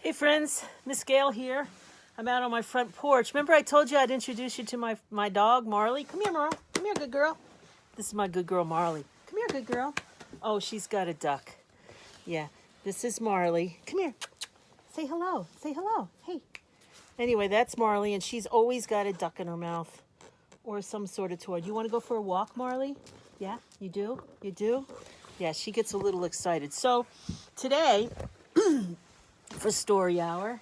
Hey friends, Ms Gail here. I'm out on my front porch. Remember I told you I'd introduce you to my dog, Marley? Come here, Marl. Come here, good girl. This is my good girl, Marley. Come here, good girl. Oh, she's got a duck. Yeah, this is Marley. Come here. Say hello. Say hello. Hey. Anyway, that's Marley, and she's always got a duck in her mouth or some sort of toy. Do you want to go for a walk, Marley? Yeah, you do? You do? Yeah, she gets a little excited. So today, for story hour,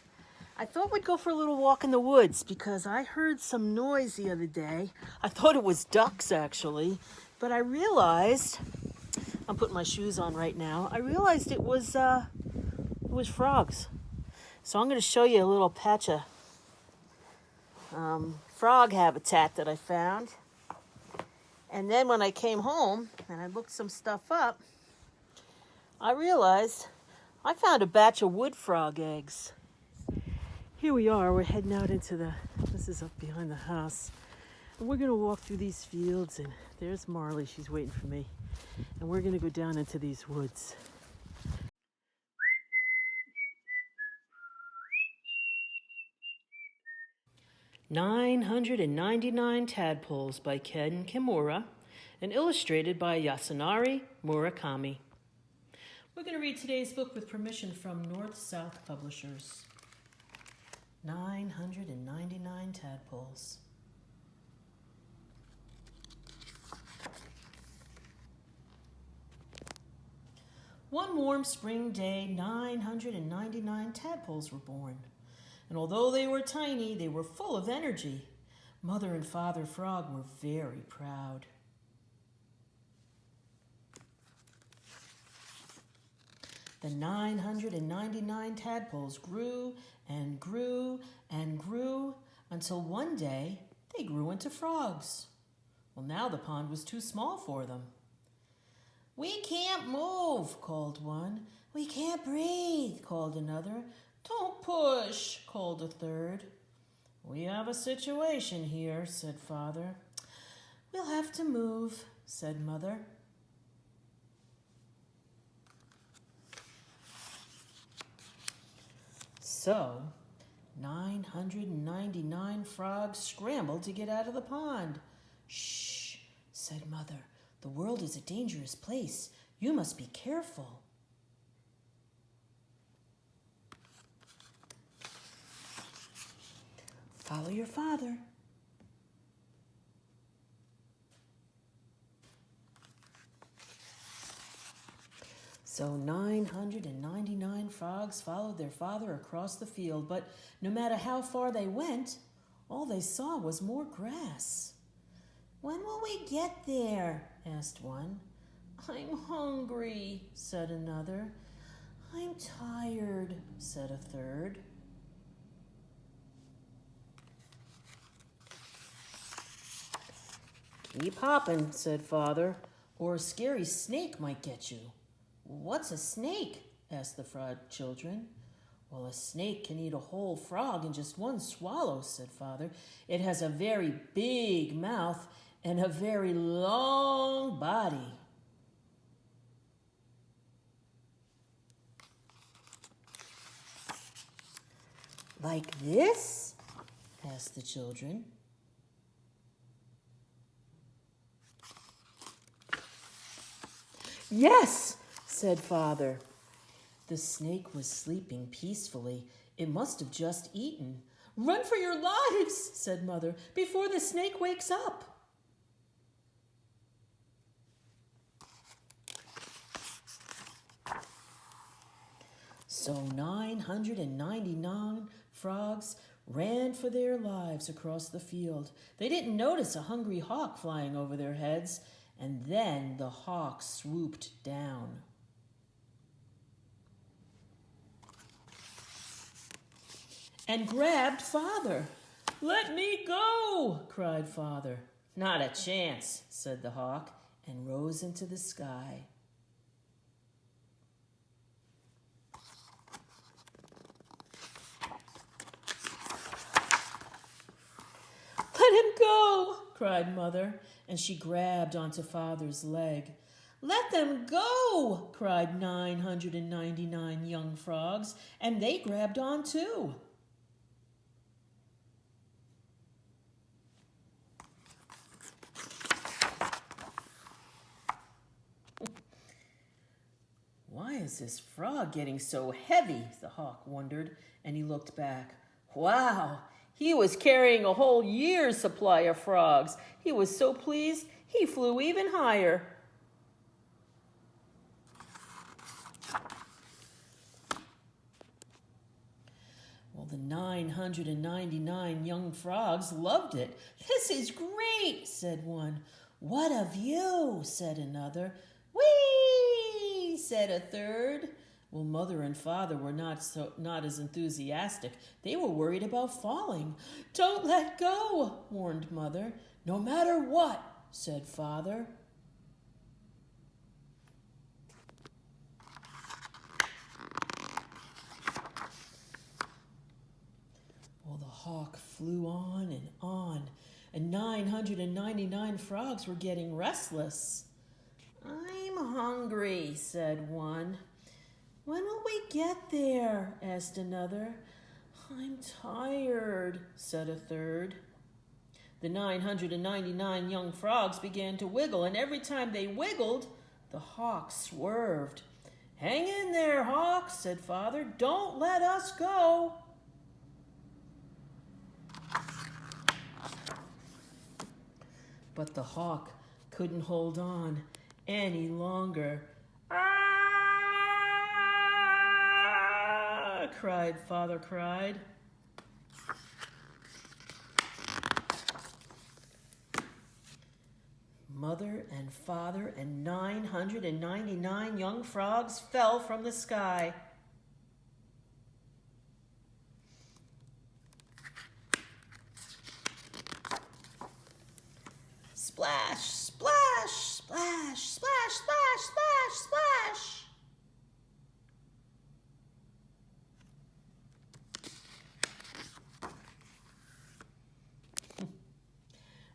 I thought we'd go for a little walk in the woods because I heard some noise the other day. I thought it was ducks, actually, but I realized, I'm putting my shoes on right now, I realized it was frogs. So I'm going to show you a little patch of frog habitat that I found. And then when I came home and I looked some stuff up, I realized I found a batch of wood frog eggs. Here we are, we're heading out into this is up behind the house. And we're gonna walk through these fields, and there's Marley, she's waiting for me. And we're gonna go down into these woods. "999 Tadpoles" by Ken Kimura and illustrated by Yasunari Murakami. We're going to read today's book with permission from North-South Publishers. 999 Tadpoles. One warm spring day, 999 tadpoles were born. And although they were tiny, they were full of energy. Mother and Father Frog were very proud. The 999 tadpoles grew and grew and grew until one day they grew into frogs. Well, now the pond was too small for them. "We can't move," called one. "We can't breathe," called another. "Don't push," called a third. "We have a situation here," said Father. "We'll have to move," said Mother. So, 999 frogs scrambled to get out of the pond. "Shh," said Mother. "The world is a dangerous place. You must be careful." "Follow your father." So 999 frogs followed their father across the field, but no matter how far they went, all they saw was more grass. "When will we get there?" asked one. "I'm hungry," said another. "I'm tired," said a third. "Keep hopping," said Father, "or a scary snake might get you." "What's a snake?" asked the frog children. "Well, a snake can eat a whole frog in just one swallow," said Father. "It has a very big mouth and a very long body." "Like this?" asked the children. "Yes," said Father. The snake was sleeping peacefully. It must have just eaten. "Run for your lives," said Mother, "before the snake wakes up." So 999 frogs ran for their lives across the field. They didn't notice a hungry hawk flying over their heads, and then the hawk swooped down. And grabbed Father. "Let me go," cried Father. "Not a chance," said the hawk, and rose into the sky. "Let him go," cried Mother, and she grabbed onto Father's leg. "Let them go!" cried 999 young frogs, and they grabbed on too. "Why is this frog getting so heavy?" the hawk wondered, and he looked back. Wow! He was carrying a whole year's supply of frogs. He was so pleased, he flew even higher. Well, the 999 young frogs loved it. "This is great," said one. "What of you?" said another. "Whee!" said a third. Well, mother and father were not as enthusiastic. They were worried about falling. "Don't let go," warned mother. "No matter what," said father. Well, the hawk flew on, and 999 frogs were getting restless. "I'm hungry," said one. "When will we get there?" asked another. "I'm tired," said a third. The 999 young frogs began to wiggle, and every time they wiggled, the hawk swerved. "Hang in there, hawk," said father. "Don't let us go." But the hawk couldn't hold on any longer. "Ah!" Father cried. Mother and father and 999 young frogs fell from the sky. Splash, splash, splash, splash, splash, splash, splash.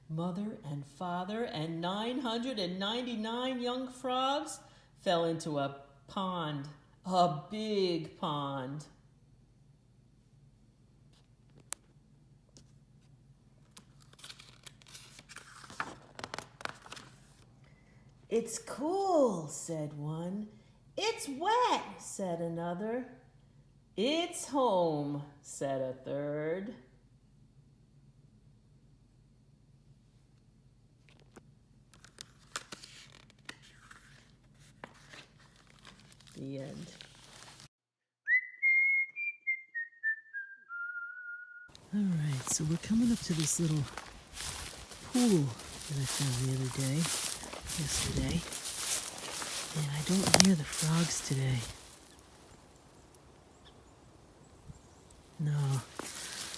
Mother and father and 999 young frogs fell into a pond, a big pond. "It's cool," said one. "It's wet," said another. "It's home," said a third. The end. All right, so we're coming up to this little pool that I found the other day, yesterday, and I don't hear the frogs today. No,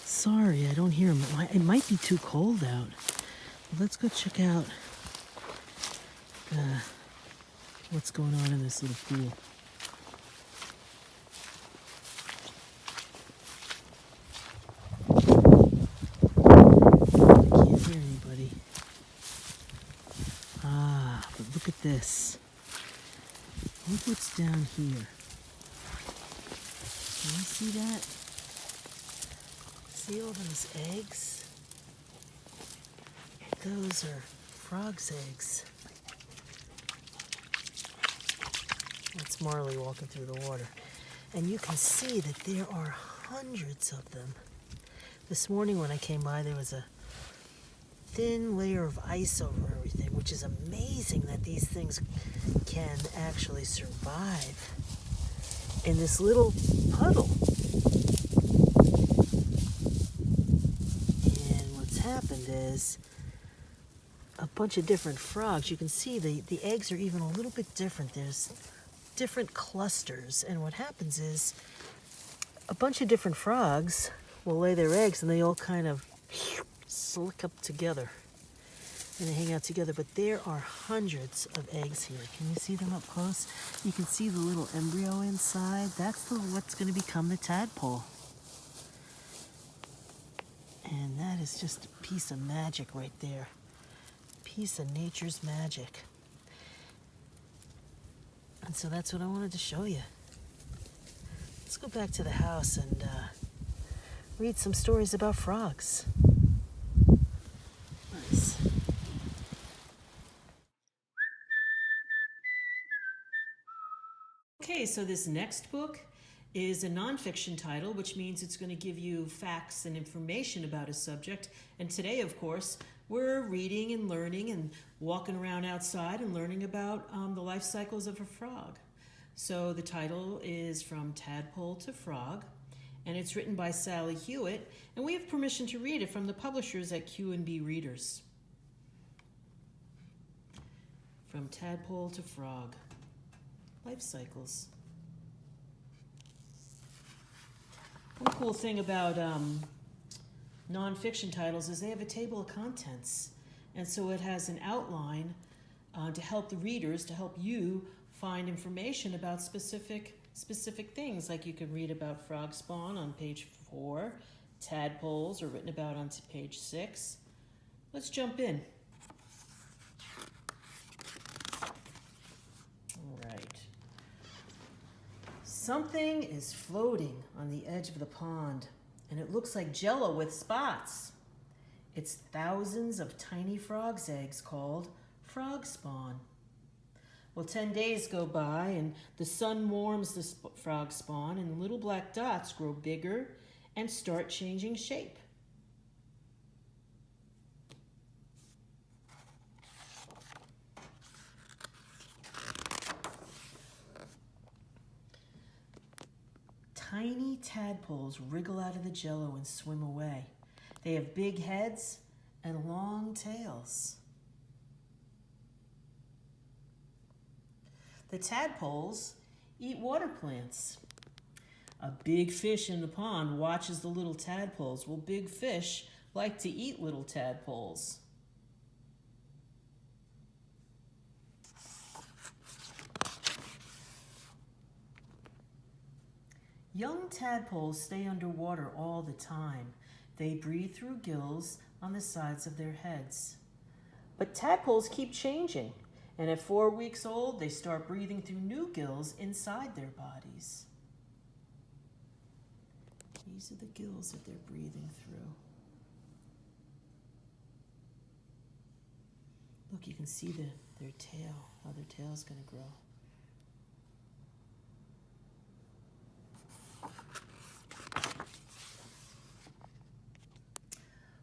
sorry, I don't hear them. It might be too cold out. Let's go check out what's going on in this little pool. I can't hear anybody. Ah, but look at this. Look what's down here. Can you see that? See all those eggs? Those are frogs' eggs. That's Marley walking through the water. And you can see that there are hundreds of them. This morning when I came by, there was a thin layer of ice over everything, which is amazing that these things can actually survive in this little puddle. And what's happened is a bunch of different frogs. You can see the eggs are even a little bit different. There's different clusters, and what happens is a bunch of different frogs will lay their eggs and they all kind of slick up together and they hang out together. But there are hundreds of eggs here. Can you see them up close? You can see the little embryo inside. That's what's going to become the tadpole. And that is just a piece of magic right there. Piece of nature's magic. And so that's what I wanted to show you. Let's go back to the house and read some stories about frogs. Nice. Okay, so this next book is a nonfiction title, which means it's going to give you facts and information about a subject. And today, of course, we're reading and learning and walking around outside and learning about the life cycles of a frog. So the title is From Tadpole to Frog, and it's written by Sally Hewitt, and we have permission to read it from the publishers at Q&B Readers. From Tadpole to Frog, life cycles. One cool thing about nonfiction titles is they have a table of contents, and so it has an outline to help the readers, to help you find information about specific things. Like you can read about frog spawn on page 4, tadpoles are written about on page 6. Let's jump in. All right. Something is floating on the edge of the pond, and it looks like jello with spots. It's thousands of tiny frogs' eggs called frog spawn. Well, 10 days go by, and the sun warms the frog spawn, and little black dots grow bigger and start changing shape. Tiny tadpoles wriggle out of the jello and swim away. They have big heads and long tails. The tadpoles eat water plants. A big fish in the pond watches the little tadpoles. Well, big fish like to eat little tadpoles. Young tadpoles stay underwater all the time. They breathe through gills on the sides of their heads. But tadpoles keep changing, and at 4 weeks old, they start breathing through new gills inside their bodies. These are the gills that they're breathing through. Look, you can see their tail, how their tail is going to grow.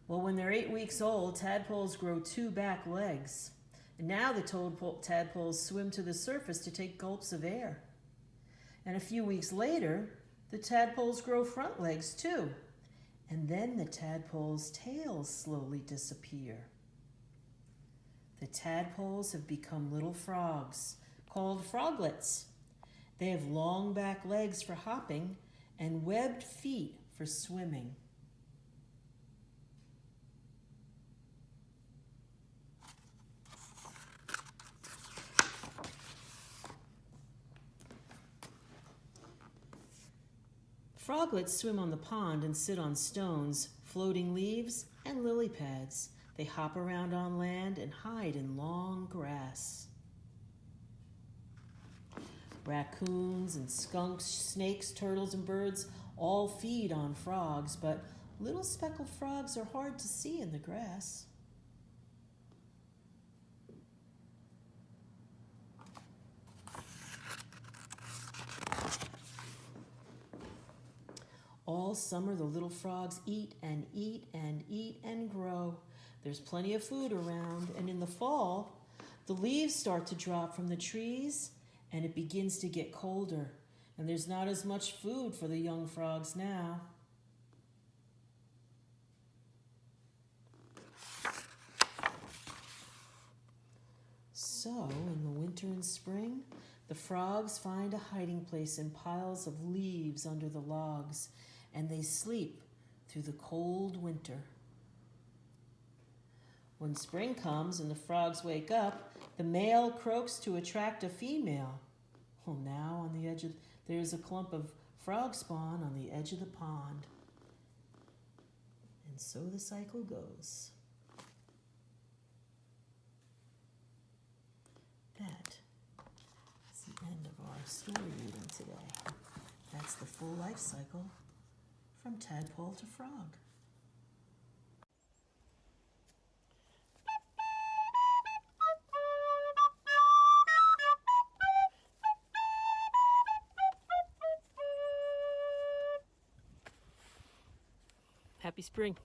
Well, when they're 8 weeks old, tadpoles grow 2 back legs. And now the tadpoles swim to the surface to take gulps of air. And a few weeks later, the tadpoles grow front legs too. And then the tadpoles' tails slowly disappear. The tadpoles have become little frogs called froglets. They have long back legs for hopping and webbed feet for swimming. Froglets swim on the pond and sit on stones, floating leaves, and lily pads. They hop around on land and hide in long grass. Raccoons and skunks, snakes, turtles, and birds all feed on frogs, but little speckled frogs are hard to see in the grass. All summer, the little frogs eat and eat and eat and grow. There's plenty of food around, and in the fall, the leaves start to drop from the trees, and it begins to get colder, and there's not as much food for the young frogs now. So, in the winter and spring, the frogs find a hiding place in piles of leaves under the logs, and they sleep through the cold winter. When spring comes and the frogs wake up, the male croaks to attract a female. Well, now on the edge of, there's a clump of frog spawn on the edge of the pond. And so the cycle goes. That is the End of our story reading today. That's the full life cycle from tadpole to frog. Happy spring.